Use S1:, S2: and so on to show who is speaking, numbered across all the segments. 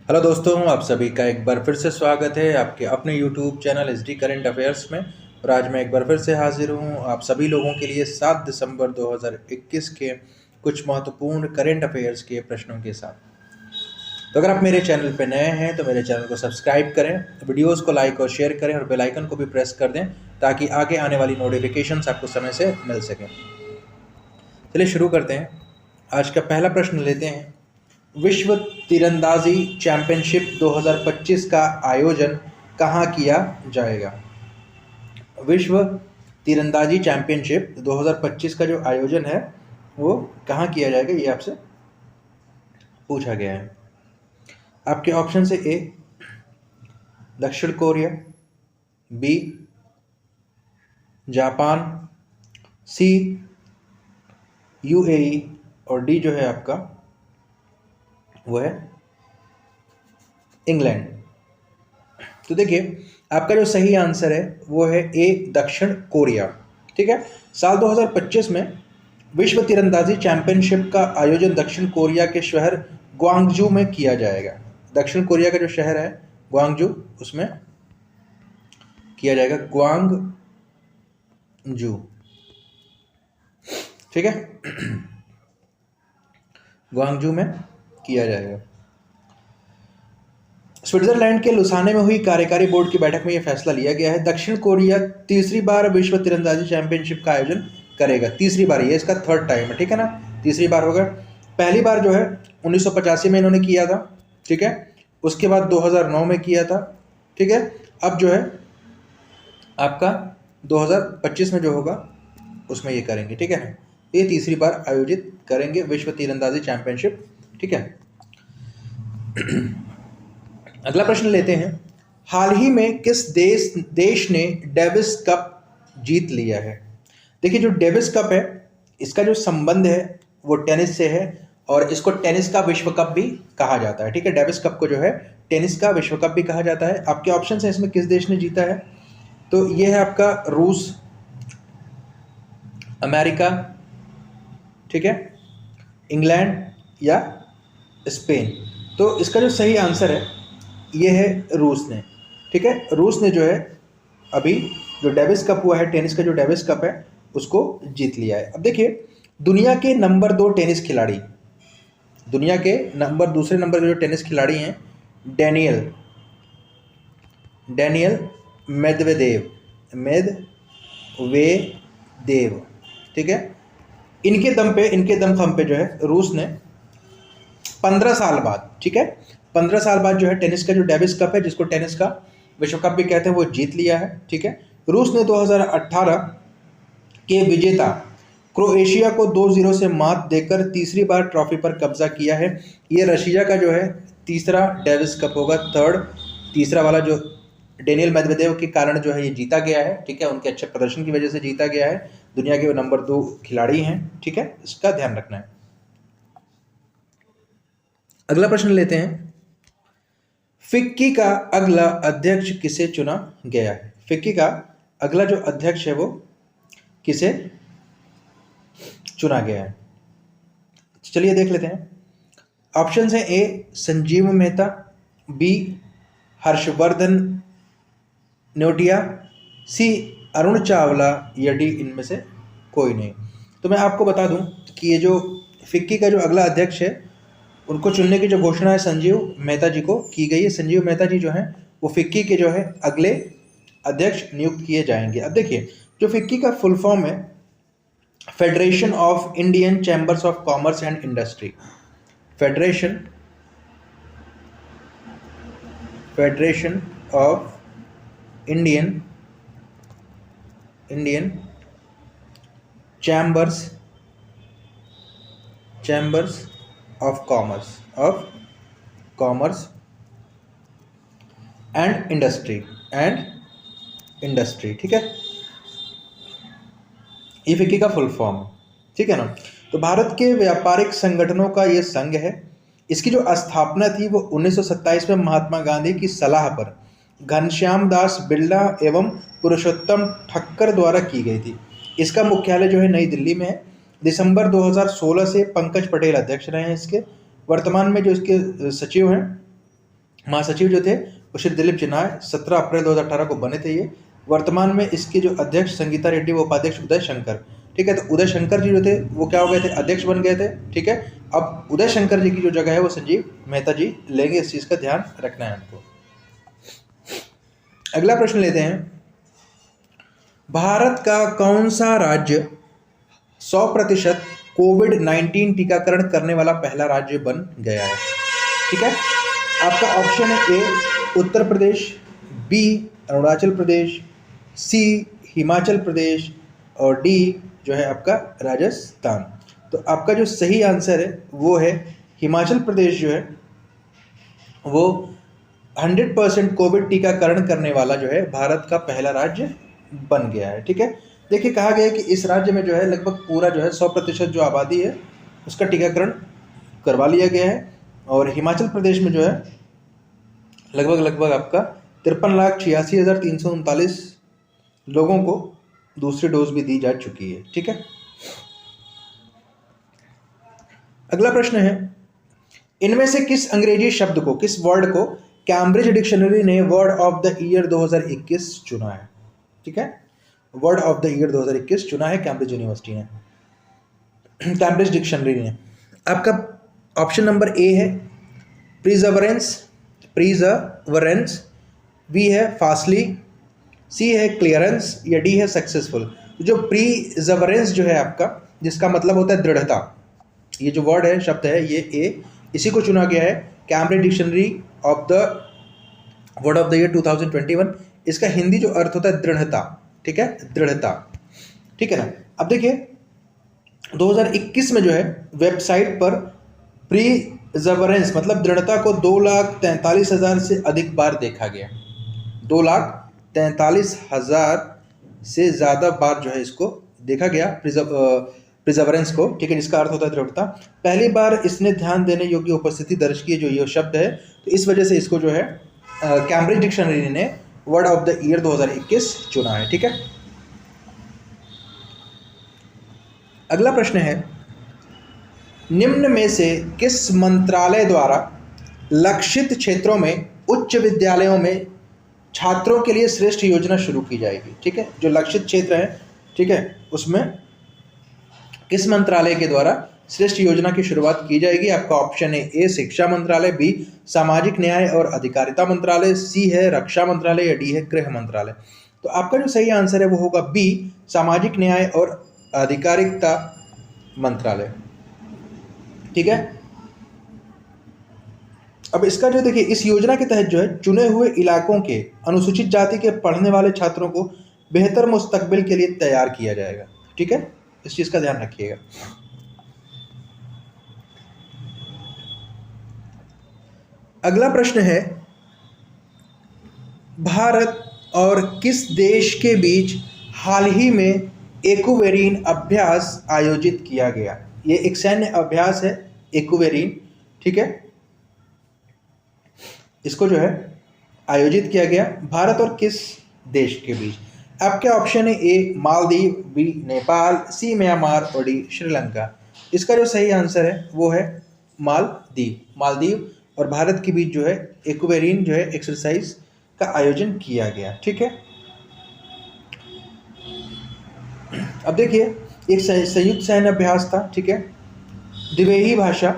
S1: Hello दोस्तों, आप सभी का एक बार फिर से स्वागत है आपके अपने YouTube channel SD current affairs में। और आज मैं एक बार फिर से हाजिर हूँ आप सभी लोगों के लिए 7 दिसंबर 2021 के कुछ महत्वपूर्ण करंट अफेयर्स के प्रश्नों के साथ। तो अगर आप मेरे चैनल पर नए हैं तो मेरे चैनल को सब्सक्राइब करें, वीडियोज़ को लाइक और शेयर करें और बेल आइकन को भी प्रेस कर दें ताकि आगे आने वाली नोटिफिकेशंस आपको समय से मिल सकें। चलिए शुरू करते हैं। आज का पहला प्रश्न लेते हैं। विश्व तीरंदाजी चैंपियनशिप 2025 का आयोजन कहाँ किया जाएगा? विश्व तीरंदाजी चैंपियनशिप 2025 का जो आयोजन है वो कहाँ किया जाएगा, ये आपसे पूछा गया है। आपके ऑप्शन से ए दक्षिण कोरिया, बी जापान, सी यूएई और डी जो है आपका वो है इंग्लैंड। तो देखिए आपका जो सही आंसर है वो है ए दक्षिण कोरिया। ठीक है, साल 2025 में विश्व तीरंदाजी चैंपियनशिप का आयोजन दक्षिण कोरिया के शहर ग्वांगजू में किया जाएगा। दक्षिण कोरिया का जो शहर है ग्वांगजू, उसमें किया जाएगा, ग्वांगजू। ठीक है, ग्वांगजू में किया जाएगा। स्विट्जरलैंड के लुसाने में हुई कार्यकारी बोर्ड की बैठक में यह फैसला लिया गया है। दक्षिण कोरिया तीसरी बार विश्व तीरंदाजी चैंपियनशिप का आयोजन करेगा। तीसरी बार, ये इसका थर्ड टाइम है। ठीक है ना, तीसरी बार होगा। पहली बार जो है 1985 में इन्होंने किया था। ठीक है, उसके बाद 2009 में किया था। ठीक है, अब जो है आपका 2025 में जो होगा उसमें ये करेंगे। ठीक है ना, ये तीसरी बार आयोजित करेंगे विश्व तीरंदाजी चैंपियनशिप। ठीक है, अगला प्रश्न लेते हैं। हाल ही में किस देश ने डेविस कप जीत लिया है? देखिए जो डेविस कप है इसका जो संबंध है वो टेनिस से है और इसको टेनिस का विश्व कप भी कहा जाता है। ठीक है, डेविस कप को जो है टेनिस का विश्व कप भी कहा जाता है। आपके ऑप्शन है इसमें किस देश ने जीता है, तो ये है आपका रूस, अमेरिका, ठीक है, इंग्लैंड या स्पेन। तो इसका जो सही आंसर है ये है रूस ने। ठीक है, रूस ने जो है अभी जो डेविस कप हुआ है, टेनिस का जो डेविस कप है उसको जीत लिया है। अब देखिए दुनिया के नंबर 2 टेनिस खिलाड़ी, दुनिया के दूसरे नंबर के जो टेनिस खिलाड़ी हैं डेनियल मेदवेदेव। ठीक है, इनके दम पे जो है रूस ने 15 साल बाद, ठीक है, 15 साल बाद जो है टेनिस का जो डेविस कप है, जिसको टेनिस का विश्व कप भी कहते हैं, वो जीत लिया है। ठीक है, रूस ने 2018 के विजेता क्रोएशिया को 2-0 से मात देकर तीसरी बार ट्रॉफी पर कब्जा किया है। ये रशिया का जो है तीसरा डेविस कप होगा, तीसरा वाला जो डेनियल मेदवेदेव के कारण जो है ये जीता गया है। ठीक है, उनके अच्छे प्रदर्शन की वजह से जीता गया है। दुनिया के वो नंबर 2 खिलाड़ी हैं। ठीक है, इसका ध्यान रखना है। अगला प्रश्न लेते हैं। फिक्की का अगला अध्यक्ष किसे चुना गया है? फिक्की का अगला जो अध्यक्ष है वो किसे चुना गया है? चलिए देख लेते हैं। ऑप्शन है ए संजीव मेहता, बी हर्षवर्धन न्योटिया, सी अरुण चावला या डी इनमें से कोई नहीं। तो मैं आपको बता दूं कि ये जो फिक्की का जो अगला अध्यक्ष है उनको चुनने की जो घोषणा है संजीव मेहता जी को की गई है। संजीव मेहता जी जो हैं वो फिक्की के जो है अगले अध्यक्ष नियुक्त किए जाएंगे। अब देखिए जो फिक्की का फुल फॉर्म है federation of Indian chambers of commerce and industry. Federation of Indian chambers of commerce and industry. ठीक है, ये फिक्की का फुल फॉर्म है। ठीक है ना, तो भारत के व्यापारिक संगठनों का ये संघ है। इसकी जो स्थापना थी वो 1927 में महात्मा गांधी की सलाह पर घनश्याम दास बिरला एवं पुरुषोत्तम ठक्कर द्वारा की गई थी। इसका मुख्यालय जो है नई दिल्ली में है। दिसंबर 2016 से पंकज पटेल अध्यक्ष रहे हैं इसके। वर्तमान में जो इसके सचिव हैं महासचिव जो थे वो श्री दिलीप चिन्नाय 17 अप्रैल 2018 को बने थे ये। वर्तमान में इसके जो अध्यक्ष संगीता रेड्डी, वो उपाध्यक्ष उदय शंकर। ठीक है, तो उदय शंकर जी जो थे वो क्या हो गए थे, अध्यक्ष बन गए थे। ठीक है, अब उदय शंकर जी की जो जगह है वो संजीव मेहता जी लेंगे, इस चीज़ का ध्यान रखना है हमको। अगला प्रश्न लेते हैं, भारत का कौन सा राज्य 100% कोविड-19 टीकाकरण करने वाला पहला राज्य बन गया है? ठीक है, आपका ऑप्शन है ए उत्तर प्रदेश, बी अरुणाचल प्रदेश, सी हिमाचल प्रदेश और डी जो है आपका राजस्थान। तो आपका जो सही आंसर है वो है हिमाचल प्रदेश जो है वो 100% कोविड टीकाकरण करने वाला जो है भारत का पहला राज्य बन गया है। ठीक है, देखिए कहा गया है कि इस राज्य में जो है लगभग पूरा जो है 100% जो आबादी है उसका टीकाकरण करवा लिया गया है। और हिमाचल प्रदेश में जो है लगभग आपका 53,86,339 लोगों को दूसरी डोज भी दी जा चुकी है। ठीक है, अगला प्रश्न है, इनमें से किस अंग्रेजी शब्द को, किस वर्ड को कैम्ब्रिज डिक्शनरी ने वर्ड ऑफ द ईयर 2021 चुना है? ठीक है, वर्ड ऑफ द ईयर 2021 चुना है कैम्ब्रिज यूनिवर्सिटी ने, कैम्ब्रिज डिक्शनरी ने। आपका ऑप्शन नंबर ए है प्रिजर्वेरेंस, बी है फास्टली, सी है क्लियरेंस या डी है सक्सेसफुल। जो प्रिजर्वेरेंस जो है आपका, जिसका मतलब होता है दृढ़ता, ये जो वर्ड है, शब्द है, ये ए, इसी को चुना गया है Cambridge dictionary of the word of the year 2021। इसका हिंदी जो अर्थ होता है दृढ़ता। ठीक है, दृढ़ता। ठीक है ना, अब देखिए 2021 में जो है वेबसाइट पर प्रिजर्वेरेंस मतलब दृढ़ता को 2,43,000 से अधिक बार देखा गया। 2,43,000 से ज़्यादा बार जो है इसको देखा गया प्रिजर्वेरेंस को। ठीक है, जिसका अर्थ होता है दृढ़ता। पहली बार इसने ध्यान देने योग्य उपस्थिति दर्ज की, जो ये शब्द है, तो इस वजह से इसको जो है कैम्ब्रिज डिक्शनरी ने वर्ड ऑफ द ईयर 2021 चुना है। ठीक है, अगला प्रश्न है, निम्न में से किस मंत्रालय द्वारा लक्षित क्षेत्रों में उच्च विद्यालयों में छात्रों के लिए श्रेष्ठ योजना शुरू की जाएगी? ठीक है, जो लक्षित क्षेत्र है, ठीक है, उसमें किस मंत्रालय के द्वारा श्रेष्ठ योजना की शुरुआत की जाएगी? आपका ऑप्शन है ए शिक्षा मंत्रालय, बी सामाजिक न्याय और अधिकारिता मंत्रालय, सी है रक्षा मंत्रालय या डी है गृह मंत्रालय। तो आपका जो सही आंसर है वो होगा बी सामाजिक न्याय और अधिकारिता मंत्रालय। ठीक है, अब इसका जो देखिए, इस योजना के तहत जो है चुने हुए इलाकों के अनुसूचित जाति के पढ़ने वाले छात्रों को बेहतर मुस्तकबिल के लिए तैयार किया जाएगा। ठीक है, इस चीज का ध्यान रखिएगा। अगला प्रश्न है, भारत और किस देश के बीच हाल ही में एक्वेरिन अभ्यास आयोजित किया गया? ये एक सैन्य अभ्यास है एक्वेरिन। ठीक है, इसको जो है आयोजित किया गया भारत और किस देश के बीच? आपके ऑप्शन है ए मालदीव, बी नेपाल, सी म्यांमार और डी श्रीलंका। इसका जो सही आंसर है वो है मालदीव और भारत के बीच जो है एक्वेरिन जो है एक्सरसाइज का आयोजन किया गया। ठीक है, अब देखिए एक संयुक्त सैन्य अभ्यास था। ठीक है, दिवेही भाषा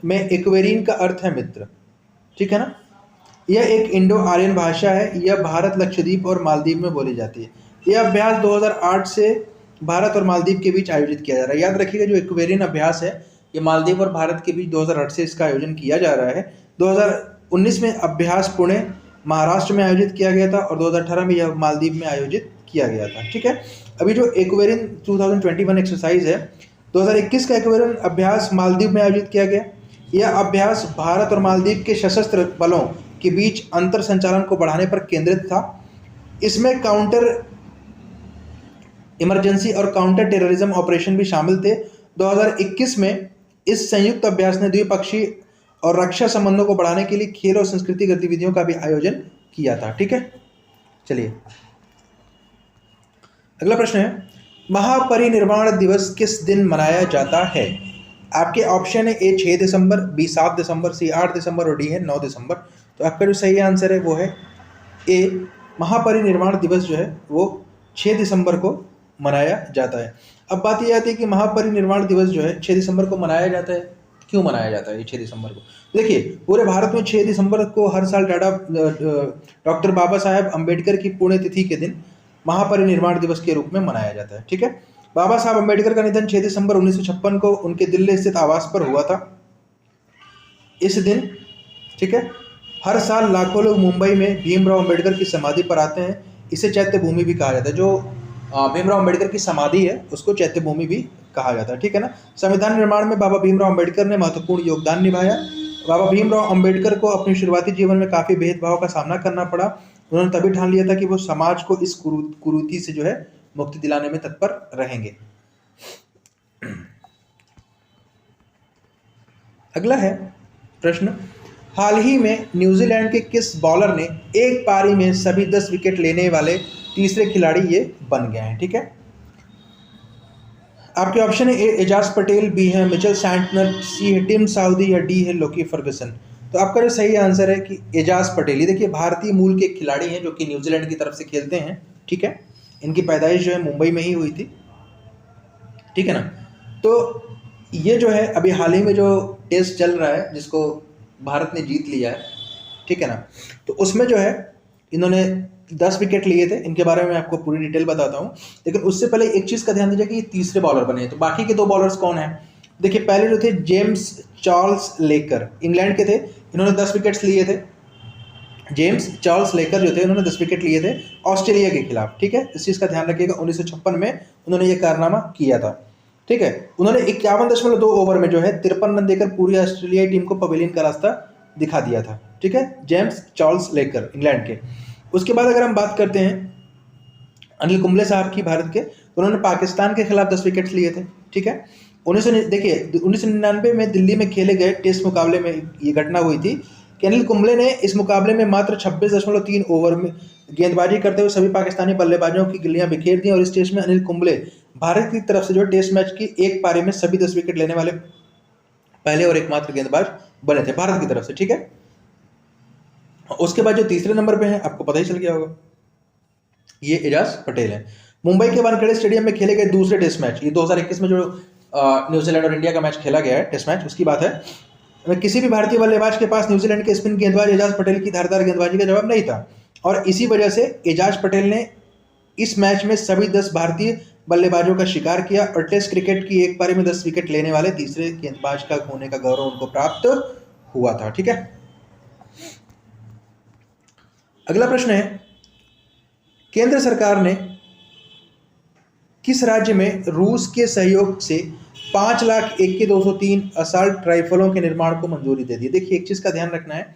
S1: में एक्वेरिन का अर्थ है मित्र। ठीक है ना, यह एक इंडो आर्यन भाषा है। यह भारत, लक्षद्वीप और मालदीव में बोली जाती है। यह अभ्यास 2008 से भारत और मालदीव के बीच आयोजित किया जा रहा है। याद रखिएगा, जो एक्वेरिन अभ्यास है ये मालदीव और भारत के बीच 2008 से इसका आयोजन किया जा रहा है। 2019 में अभ्यास पुणे महाराष्ट्र में आयोजित किया गया था और 2018 में यह मालदीव में आयोजित किया गया था। ठीक है, अभी जो एक्वेरिन 2021 एक्सरसाइज है, 2021 का एक्वेरिन अभ्यास मालदीव में आयोजित किया गया। यह अभ्यास भारत और मालदीव के सशस्त्र बलों के बीच अंतर संचालन को बढ़ाने पर केंद्रित था। इसमें काउंटर इमरजेंसी और काउंटर टेररिज्म ऑपरेशन भी शामिल थे। 2021 में इस संयुक्त अभ्यास ने द्विपक्षीय और रक्षा संबंधों को बढ़ाने के लिए खेल और संस्कृति गतिविधियों का भी आयोजन किया था। ठीक है, चलिए अगला प्रश्न है, महापरिनिर्वाण दिवस किस दिन मनाया जाता है? आपके ऑप्शन है ए 6 दिसंबर, बी 7 दिसंबर, सी 8 दिसंबर और डी है 9 दिसंबर। तो आपका जो सही आंसर है वो है ए, महापरिनिर्वाण दिवस जो है वो 6 दिसंबर को मनाया जाता है। अब बात ये आती है कि महापरिनिर्वाण दिवस जो है 6 दिसंबर को मनाया जाता है, क्यों मनाया जाता है ये 6 दिसंबर को? देखिए, पूरे भारत में 6 दिसंबर को हर साल डॉक्टर बाबा साहेब अम्बेडकर की पुण्यतिथि के दिन महापरिनिर्वाण दिवस के रूप में मनाया जाता है। ठीक है, बाबा साहब अम्बेडकर का निधन 6 दिसंबर 1956 को उनके दिल्ली स्थित आवास पर हुआ था। इस दिन, ठीक है, हर साल लाखों लोग मुंबई में भीमराव अम्बेडकर की समाधि पर आते हैं। इसे चैत्य भूमि भी कहा जाता है। जो भीमराव अम्बेडकर की समाधि है उसको चैत्य भूमि भी कहा जाता है। ठीक है ना। संविधान निर्माण में बाबा भीमराव अम्बेडकर ने महत्वपूर्ण योगदान निभाया। बाबा भीमराव अम्बेडकर को अपने शुरुआती जीवन में काफ़ी भेदभाव का सामना करना पड़ा। उन्होंने तभी ठान लिया था कि वो समाज को इस कुरीति से जो है मुक्ति दिलाने में तत्पर रहेंगे। अगला है प्रश्न, हाल ही में न्यूजीलैंड के किस बॉलर ने एक पारी में सभी 10 विकेट लेने वाले तीसरे खिलाड़ी ये बन गए हैं? ठीक है, आपके ऑप्शन है ए एजाज पटेल, बी है मिचेल सैंटनर, सी है टिम साउदी या डी है लोकी फर्गुसन। तो आपका जो सही आंसर है कि एजाज पटेल। ये देखिए, भारतीय मूल के खिलाड़ी हैं जो कि न्यूजीलैंड की तरफ से खेलते हैं। ठीक है, इनकी पैदाइश जो है मुंबई में ही हुई थी। ठीक है ना। तो ये जो है अभी हाल ही में जो टेस्ट चल रहा है जिसको भारत ने जीत लिया है, ठीक है ना, तो उसमें जो है इन्होंने 10 विकेट लिए थे। इनके बारे में आपको पूरी डिटेल बताता हूँ, लेकिन उससे पहले एक चीज़ का ध्यान दीजिए कि ये तीसरे बॉलर बने हैं। तो बाकी के 2 बॉलर्स कौन हैं? देखिए, पहले जो थे जेम्स चार्ल्स लेकर, इंग्लैंड के थे, इन्होंने 10 विकेट्स लिए थे। जेम्स चार्ल्स लेकर जो थे उन्होंने 10 विकेट लिए थे ऑस्ट्रेलिया के खिलाफ। ठीक है, इस चीज़ का ध्यान रखिएगा। 1956 में उन्होंने ये कारनामा किया था। ठीक है, उन्होंने 51.2 ओवर में जो है 53 रन देकर पूरी ऑस्ट्रेलियाई टीम को पवेलियन का रास्ता दिखा दिया था। ठीक है, जेम्स चार्ल्स लेकर, इंग्लैंड के। उसके बाद अगर हम बात करते हैं अनिल कुंबले साहब की, भारत के, तो उन्होंने पाकिस्तान के खिलाफ 10 विकेट्स लिए थे। ठीक है, 1999 में दिल्ली में खेले गए टेस्ट मुकाबले में ये घटना हुई थी कि अनिल कुंबले ने इस मुकाबले में मात्र 26.3 ओवर में गेंदबाजी करते हुए सभी पाकिस्तानी बल्लेबाजों की गिल्लियां बिखेर दी। और इस टेस्ट में अनिल कुंबले भारत की तरफ से जो टेस्ट मैच की एक पारी में सभी 10 विकेट लेने वाले पहले और एकमात्र गेंदबाज बने थे भारत की तरफ से। ठीक है, उसके बाद जो तीसरे नंबर पे है आपको पता ही चल गया होगा, ये एजाज पटेल है। मुंबई के वानखेड़े स्टेडियम में खेले गए दूसरे टेस्ट मैच, ये 2021 में जो न्यूजीलैंड और इंडिया का मैच खेला गया है, टेस्ट मैच, उसकी बात है। किसी भी भारतीय बल्लेबाज के पास न्यूजीलैंड के स्पिन गेंदबाज एजाज पटेल की धारदार गेंदबाजी का जवाब नहीं था, और इसी वजह से एजाज पटेल ने इस मैच में सभी 10 भारतीय बल्लेबाजों का शिकार किया और टेस्ट क्रिकेट की एक पारी में 10 विकेट लेने वाले तीसरे गेंदबाज का होने का गौरव उनको प्राप्त हुआ था। ठीक है, अगला प्रश्न है, केंद्र सरकार ने किस राज्य में रूस के सहयोग से 5,00,000 AK-203 असॉल्ट राइफलों के निर्माण को मंजूरी दे दी? देखिए, एक चीज़ का ध्यान रखना है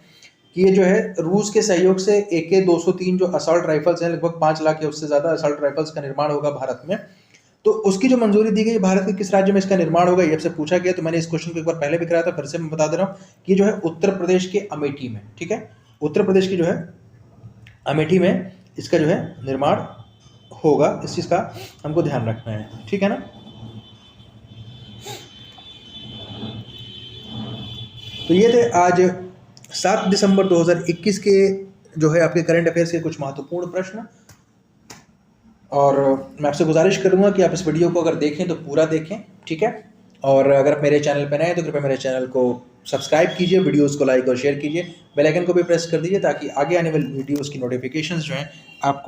S1: कि ये जो है रूस के सहयोग से AK-203 जो असॉल्ट राइफल्स हैं, लगभग 5,00,000 या उससे ज़्यादा असॉल्ट राइफल्स का निर्माण होगा भारत में। तो उसकी जो मंजूरी दी गई, भारत के किस राज्य में इसका निर्माण होगा, ये से पूछा गया। तो मैंने इस क्वेश्चन को एक बार पहले भी कराया था, फिर से मैं बता दे रहा हूँ कि जो है उत्तर प्रदेश के अमेठी में। ठीक है, उत्तर प्रदेश की जो है अमेठी में इसका जो है निर्माण होगा। इस चीज़ का हमको ध्यान रखना है। ठीक है ना। तो ये थे आज 7 दिसंबर 2021 के जो है आपके करंट अफेयर्स के कुछ महत्वपूर्ण प्रश्न। और मैं आपसे गुजारिश करूंगा कि आप इस वीडियो को अगर देखें तो पूरा देखें। ठीक है, और अगर आप मेरे चैनल पर नए हैं तो कृपया मेरे चैनल को सब्सक्राइब कीजिए, वीडियोस को लाइक और शेयर कीजिए, बेल आइकन को भी प्रेस कर दीजिए ताकि आगे आने वाली वीडियोस की नोटिफिकेशंस जो हैं आपको